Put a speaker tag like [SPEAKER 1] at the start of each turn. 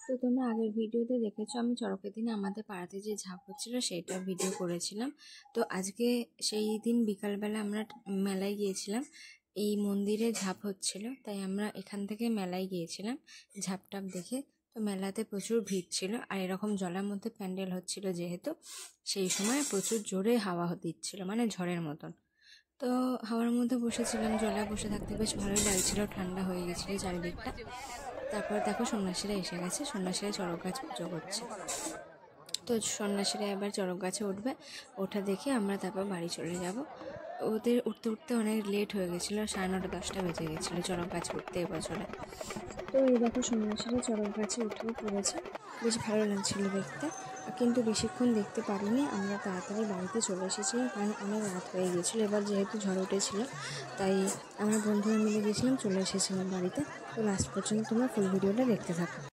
[SPEAKER 1] তো তোমরা আগের ভিডিওতে দেখেছো আমি চড়কের দিনে আমাদের পাড়াতে যে ঝাঁপ হচ্ছিল সেইটা ভিডিও করেছিলাম। তো আজকে সেই দিন বিকালবেলা আমরা মেলায় গিয়েছিলাম, এই মন্দিরে ঝাঁপ হচ্ছিল, তাই আমরা এখান থেকে মেলায় গিয়েছিলাম ঝাঁপ টাপ দেখে। তো মেলাতে প্রচুর ভিড় ছিল, আর এরকম জলের মধ্যে প্যান্ডেল হচ্ছিল যেহেতু, সেই সময় প্রচুর জোরে হাওয়া দিচ্ছিল, মানে ঝড়ের মতন। তো হাওয়ার মধ্যে বসেছিলাম, জলে বসে থাকতে বেশ ভালোই লাগছিল, ঠান্ডা হয়ে গেছিলো চারিদিকটা। তারপর দেখো সন্ন্যাসীরা এসে গেছে, সন্ন্যাসীরা চড়ক গাছ পুজো করছে। তো সন্ন্যাসীরা এবার চড়ক গাছে উঠবে, ওঠা দেখে আমরা তারপর বাড়ি চলে যাব। ওদের উঠতে উঠতে অনেক লেট হয়ে গেছিলো, 9:30 10টা বেজে গেছিলো চড়ক গাছে উঠতে এবছরে। তো এই দেখো সন্ন্যাসীরা চড়ক গাছে উঠেও পড়েছে, বেশ ভালো লাগছিল দেখতে। কিন্তু বেশিক্ষণ দেখতে পারিনি, আমরা তাড়াতাড়ি বাড়িতে চলে এসেছিলাম, কারণ অনেক রাত হয়ে গেছিলো। এবার যেহেতু ঝড় উঠেছিল তাই আমরা বন্ধুরা মিলে গেছিলাম, চলে এসেছিলাম বাড়িতে। তো লাস্ট পর্যন্ত তোমরা ফুল ভিডিওটা দেখতে থাকো।